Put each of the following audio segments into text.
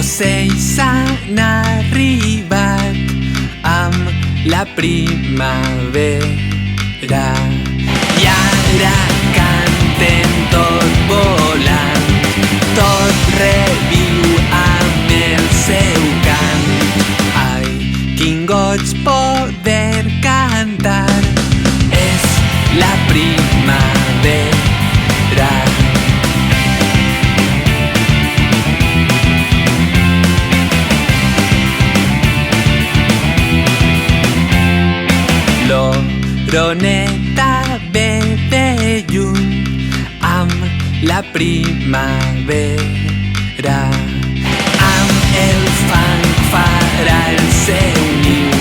ocells han arribat amb la primavera i ara canten tot volant, tot reviu amb el seu cant. Ai, quin goig poder cantar, és la primavera. L'oroneta ve de lluny amb la primavera. Amb el fang farà el seu niu,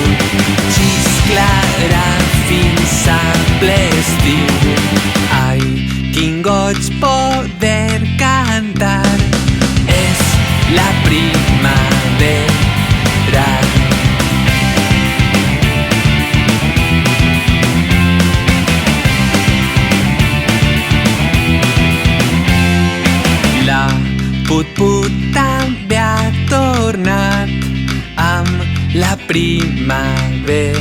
xisclarà fins a ple estiu. Ai, quin goig poder cantar, és la primavera. La put-put també ha tornat amb la primavera.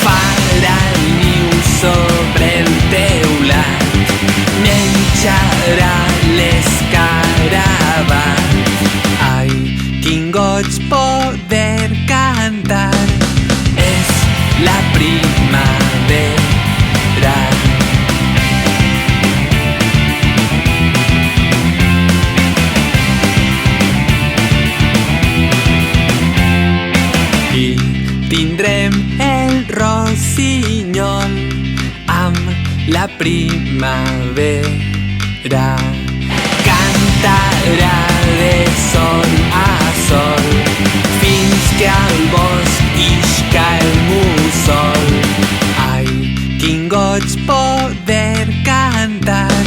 Farà el niu sobre el teulat, menjarà l'escarabat. Ai, quin goig poder cantar, és la primavera. I tindrem el rossinyol amb la primavera. Cantarà de sol a sol fins que al bosc isca el mussol. Ai, quin goig poder cantar,